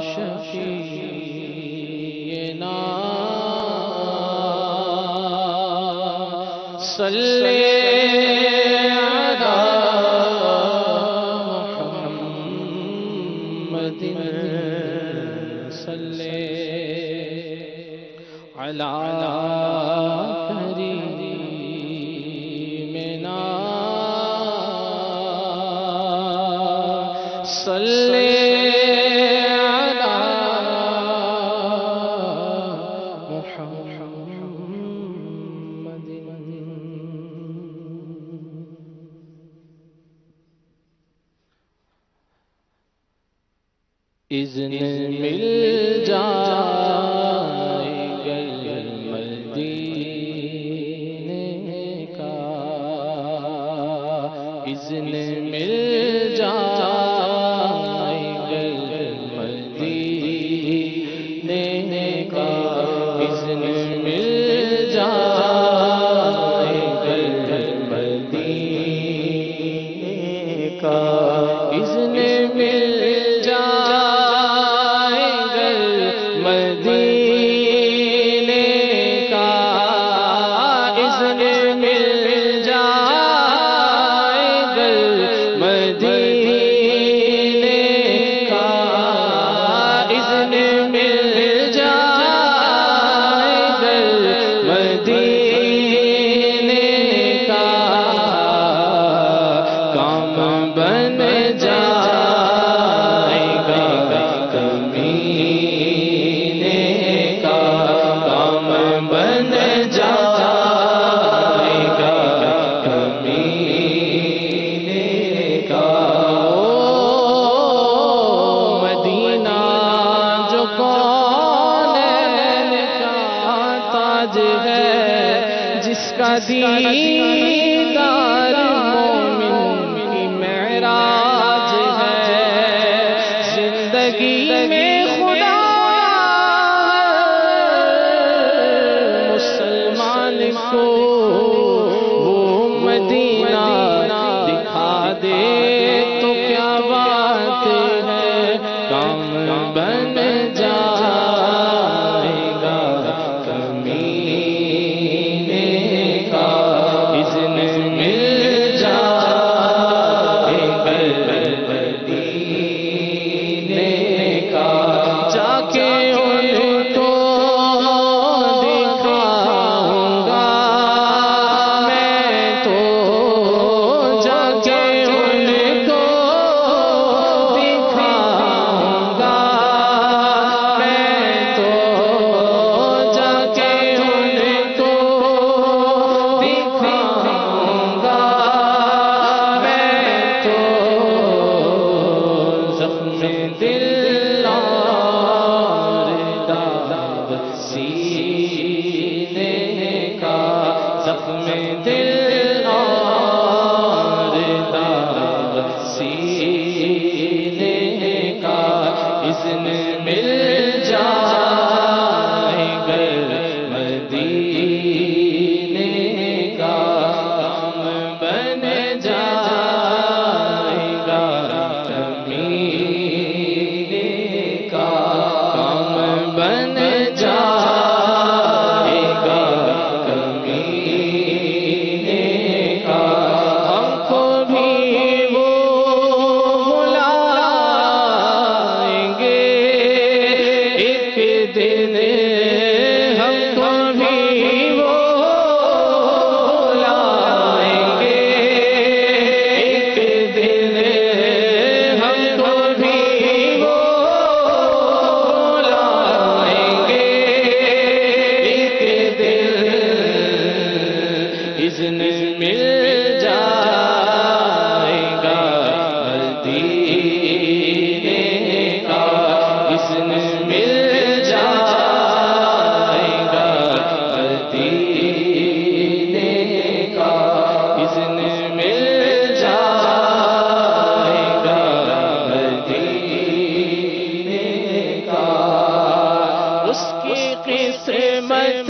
شفیعنا صلی علی محمد صلی علی کریمنا صلی اذن مل جائے گا مدینے کا، اذن مل جائے گا مدینے کا، اذن مل جائے گا مدینے کا، اذن مل جس کا دیدار مومن کی معراج ہے، زندگی میں خدا مسلمان کو وہ مدینہ دکھا دے تو کیا بات ہے، کام بن جائے گا زخم دل اور داغ سینے کا، اذن مل جائے گا مدینے کا، کام بن جائے گا مدینے کا، کام بن جائے گا اذن مل جائے گا مدینے کا، اذن مل جائے گا مدینے کا، اذن مل جائے گا مدینے کا، اس کی قسمت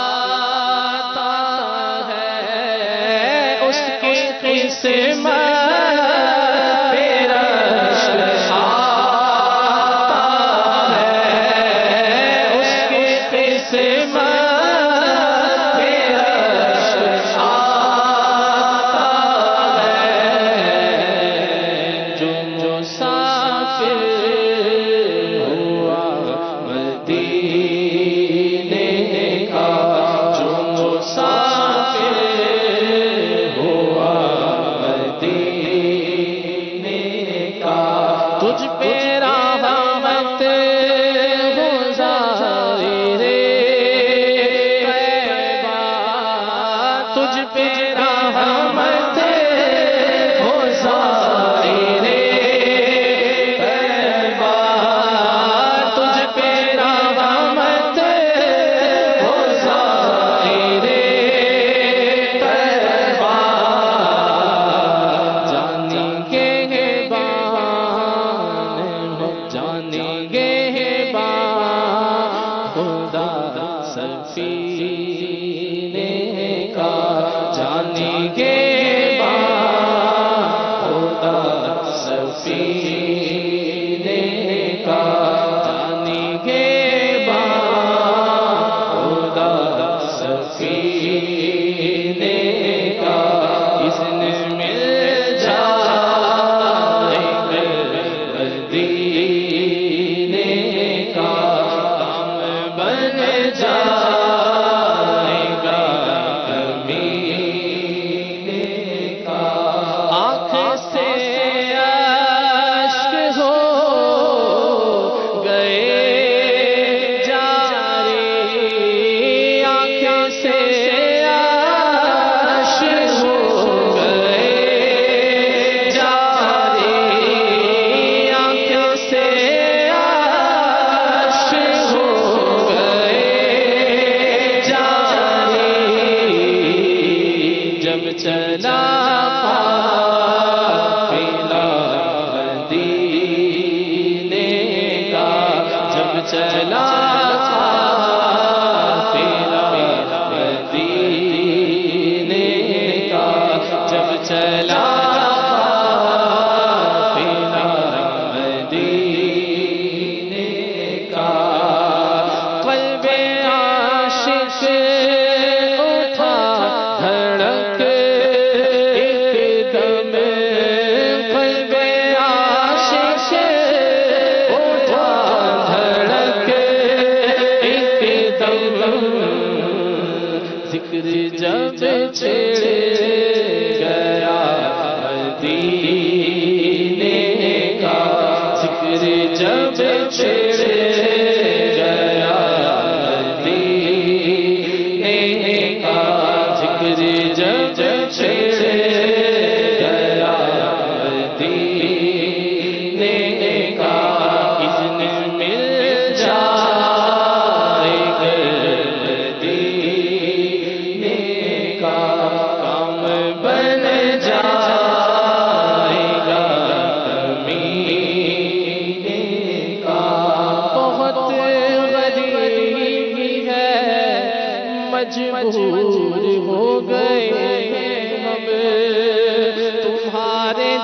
آتا ہے، اس کی قسمت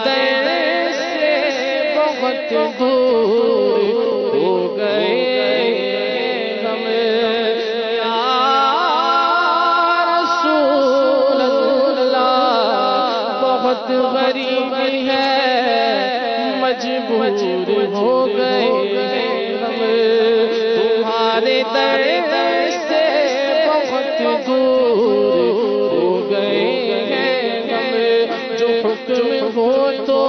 در سے بہت دور ہو گئے ہم یا رسول اللہ بہت غریب ہے مجبور ہو گئے ہم تمہارے در سے بہت دور ہو گئے ہم جو حکم ہو تو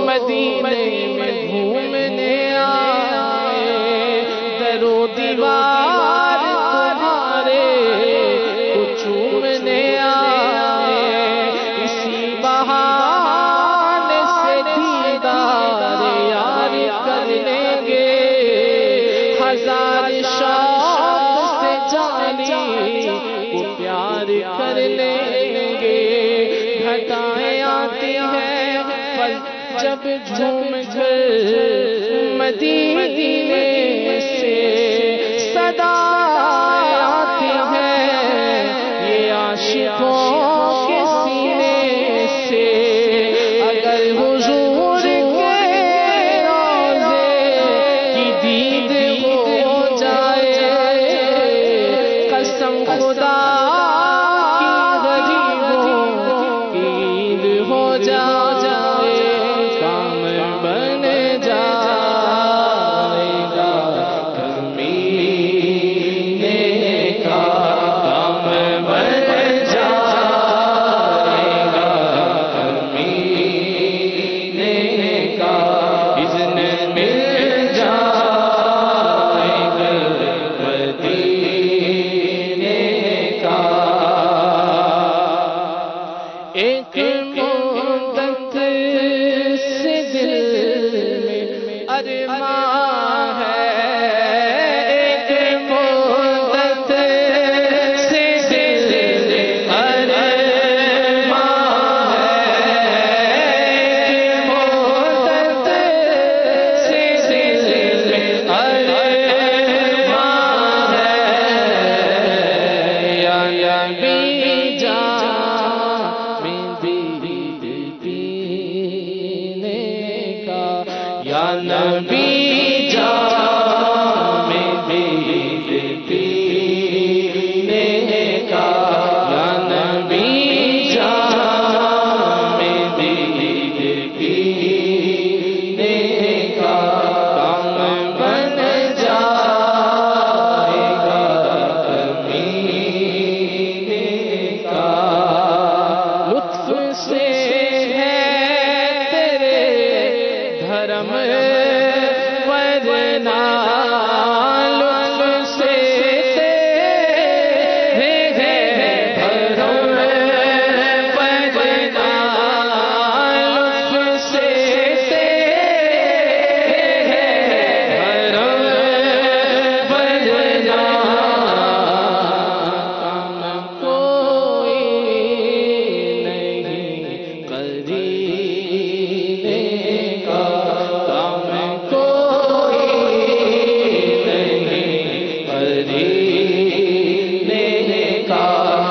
مدینے میں گھومنے آئے در و دیوار تمہارے کو چومنے آئے اسی بہانے سے دیدار یار کر لیں گے ہزار شوق سے جانی کو پیار کر لیں گے گھٹائیں آتی ہیں جب جھوم کر مدینے سے صدا آتی ہے یہ عاشقوں کے سینے سے اگر حضور کے روضے کی دید ہو جائے قسم خدا کی غریبوں کی عید ہو جائے ایک مدت سے دل میں ارمان ہے ایک مدت سے دل میں ارمان ہے ایک مدت سے دل میں ارمان ہے یا نبی یا نبی جام دید پینے کا یا نبی جام دید پینے کا کام بن جائے گا پینے کا لطف سے دھرم ورنہ لطف سے ہے دھرم ورنہ لطف سے ہے دھرم ورنہ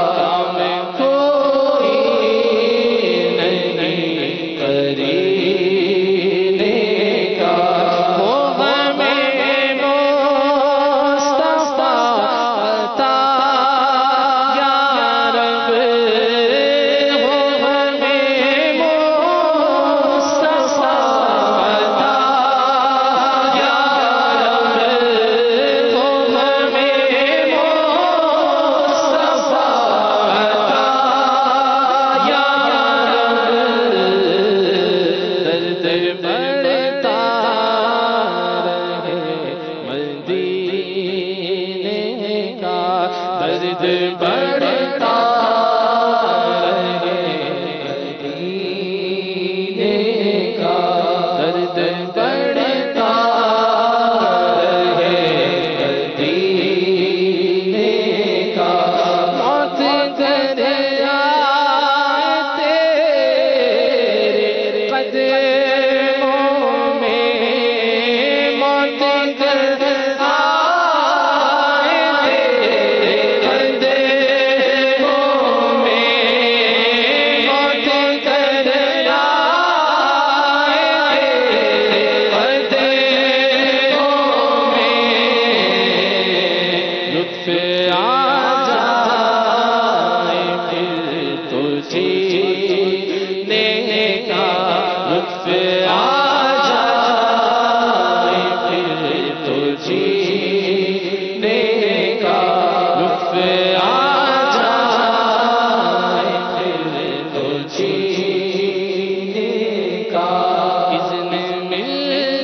کام کوئی نہیں قرینے کا لطف آ جائے پھر تو جینے کا، لطف آ جائے پھر تو جینے کا، اذن مل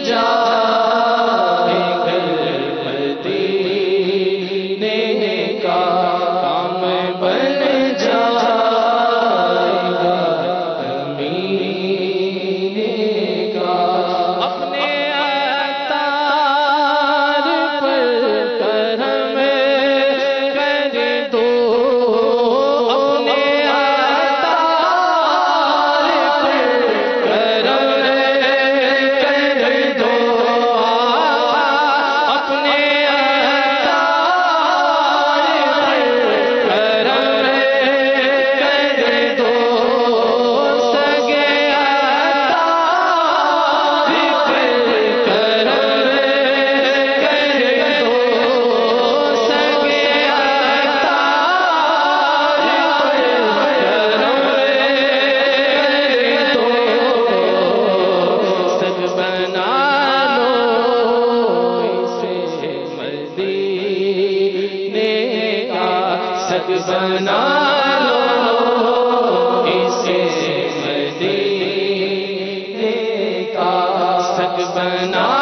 جائے گھر مدینے کا، کام بن جائے گا کمینے کا، اپنے عطار پر کرم کر دو، اپنے عطار پر کرم کر دو، اپنے بنا لو اسے مدینے کا، سگ بنا